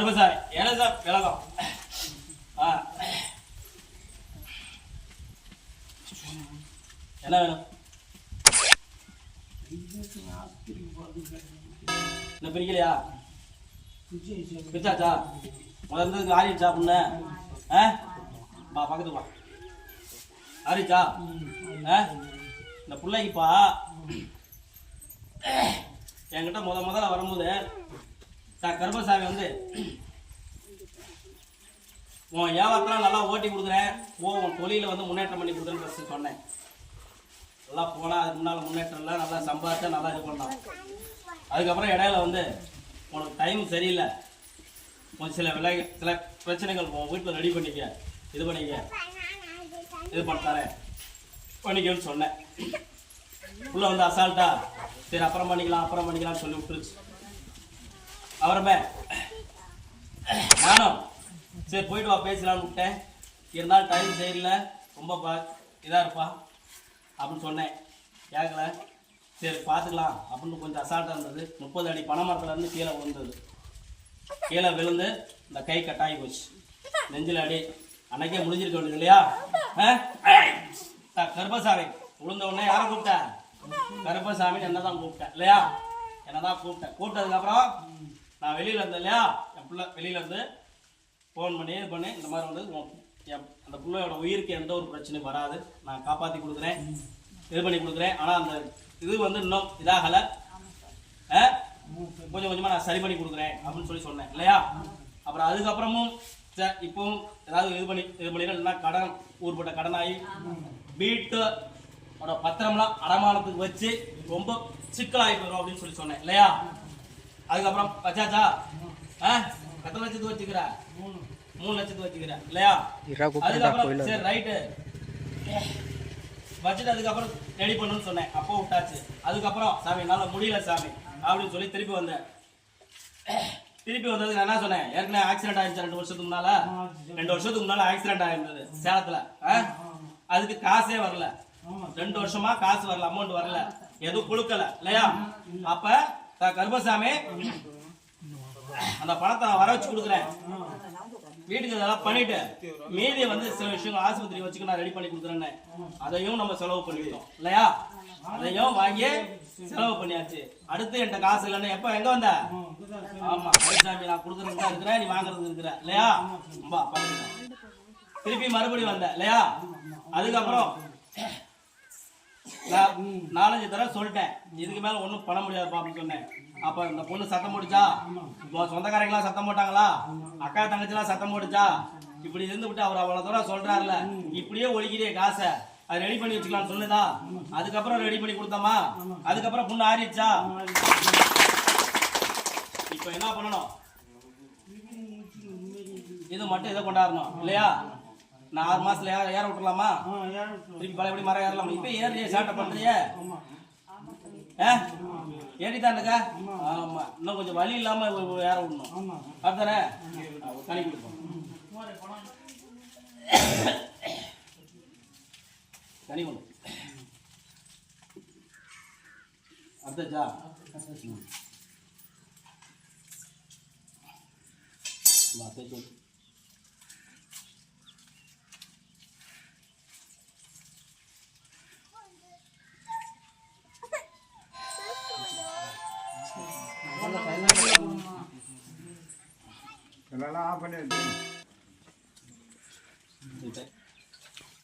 கருமசாமி என்ன சார் விலகம் என்ன வேணும் என்ன பிரிக்கலையா பிரிச்சாச்சா முதல்ல ஆறிடுச்சா புண்ணு வா பக்கத்துக்கு வா ஆறிச்சா இந்த பிள்ளைக்குப்பா என்கிட்ட முதல்ல வரும்போது கருமசாமி வந்து உன் வியாபாரத்தெல்லாம் நல்லா ஓட்டி கொடுக்குறேன் உன் தொழில வந்து முன்னேற்றம் பண்ணி கொடுக்குறேன்னு சொன்னேன். நல்லா போனால் அதுக்கு முன்னால் முன்னேற்றம் இல்லை, நல்லா சம்பாதிச்சா நல்லா இது பண்ணலாம். அதுக்கப்புறம் இடையில வந்து உனக்கு டைம் சரியில்லை, கொஞ்சம் சில பிரச்சனைகள் உன் வீட்டில் ரெடி பண்ணிக்க, இது பண்ணிக்க, இது பண்ணாரேன் பண்ணிக்கன்னு சொன்னேன். உள்ள வந்து அசால்ட்டா சரி அப்புறம் பண்ணிக்கலாம்னு சொல்லி விட்டுருச்சு. அப்புறமே நானும் சரி போயிட்டு வா பேசலான்னு விட்டேன். இருந்தாலும் டைம் சரியில்லை, ரொம்ப இதாக இருப்பா அப்படின்னு சொன்னேன். கேட்கல, சரி பார்த்துக்கலாம் அப்படின்னு கொஞ்சம் அசால்ட்டாக இருந்தது. 30 அடி பனை மரத்துலேருந்து கீழே விழுந்தது. கீழே விழுந்து இந்த கை கட்டாகி போச்சு, நெஞ்சில் அடி. அன்னைக்கே முடிஞ்சிருக்க வேண்டியது இல்லையா? கருப்பசாமி விழுந்த உடனே யாரை கூப்பிட்டேன்? கருப்பசாமின்னு என்ன தான் கூப்பிட்டேன் இல்லையா? கூப்பிட்டதுக்கப்புறம் நான் வெளியில் இருந்தேன் இல்லையா? என் பிள்ளை வெளியிலேருந்து ஃபோன் பண்ணி இது பண்ணி இந்த மாதிரி வந்து அந்த பிள்ளையோட உயிருக்கு எந்த ஒரு பிரச்சனையும் வராது, நான் காப்பாற்றி கொடுக்குறேன், இது பண்ணி கொடுக்குறேன். ஆனால் அந்த இது வந்து இன்னும் இதாகலை, கொஞ்சம் கொஞ்சமாக நான் சரி பண்ணி கொடுக்குறேன் அப்படின்னு சொல்லி சொன்னேன் இல்லையா? அப்புறம் அதுக்கப்புறமும் இப்பவும் ஏதாவது இது பண்ணிடுறேன். இல்லைன்னா கடன் ஊர்பட்ட கடனாகி வீட்டோட பத்திரம்லாம் அடமானத்துக்கு வச்சு ரொம்ப சிக்கலாகி போயிடும் அப்படின்னு சொல்லி சொன்னேன் இல்லையா? அதுக்கப்புறம் வச்சாச்சா? எத்தனை லட்சத்துக்கு வச்சுக்கிற? 3 லட்சத்துக்கு வச்சுக்கிற இல்லையா? அதுக்கப்புறம் சரி ரைட்டு வச்சுட்டு அதுக்கப்புறம் ரெடி பண்ணணும்னு சொன்னேன். அப்போ விட்டாச்சு. அதுக்கப்புறம் சாமி என்னால் முடியல சாமி அப்படின்னு சொல்லி திருப்பி வந்தேன். திருப்பி வந்ததுக்கு நான் என்ன சொன்னேன்? ஏற்கனவே ஆக்சிடென்ட் ஆயிடுச்சு 2 வருஷத்துக்கு முன்னால ஆக்சிடென்ட் ஆயிருந்தது சேலத்துல. அதுக்கு காசே வரல, 2 வருஷமா காசு வரல, அமௌண்ட் வரல, எதுவும் கொடுக்கல இல்லையா? அப்ப கருப்பசாமி அந்த பணத்தை நான் வர வச்சு கொடுக்குறேன், வீட்டுக்கு இதெல்லாம் பண்ணிட்டு மீதியை வந்து சில விஷயங்கள் ஆஸ்பத்திரி வச்சுக்க நான் ரெடி பண்ணி கொடுக்குறேன்னு அதையும் நம்ம செலவு பண்ணிட்டோம் இல்லையா? அதையும் வாங்கி செலவு பண்ணியாச்சு. அடுத்து என்கிட்ட காசு இல்லைன்னு எப்ப எங்க வந்த? ஆமா கருப்பசாமி நான் கொடுக்குறதுக்கு தான் இருக்கிறேன், நீ வாங்குறதுக்கு இருக்கிற இல்லையா? திருப்பி மறுபடியும் வந்த இல்லையா? அதுக்கப்புறம் 4-5 தடவை சொல்லிட்டேன், இதுக்கு மேல ஒன்றும் பண்ண முடியாதுப்பா அப்படின்னு சொன்னேன். அப்ப இந்த பொண்ணு சத்தம் போட்டுச்சா? சொந்தக்காரங்களாம் சத்தம் போட்டாங்களா? அக்கா தங்கச்சிலாம் சத்தம் போட்டுச்சா? இப்படி இருந்து விட்டு அவர் அவ்வளவு தூரம் சொல்றாருல, இப்படியே ஒழிக்கிறிய காசை அது ரெடி பண்ணி வச்சுக்கலாம்னு சொன்னதா? அதுக்கப்புறம் ரெடி பண்ணி கொடுத்தோமா? அதுக்கப்புறம் பொண்ணு ஆறிடுச்சா? இப்ப என்ன பண்ணணும்? இது மட்டும் இதை கொண்டாடணும் இல்லையா? நான் 6 மாசத்துல ஏற விட்டுலாமா? திருப்பி பழையபடி மரம் ஏறலாமா? இப்ப ஏறிய சாட்டை பண்றிய ஏறிட்டானுக்கா? ஆமா, இன்னும் கொஞ்சம் வலி இல்லாம ஏற விடணும் அப்படித்தானே? தனி கொடுப்போம் தனி கொண்டு அடுத்தச்சா எல்லாம் ஆஃப் பண்ணி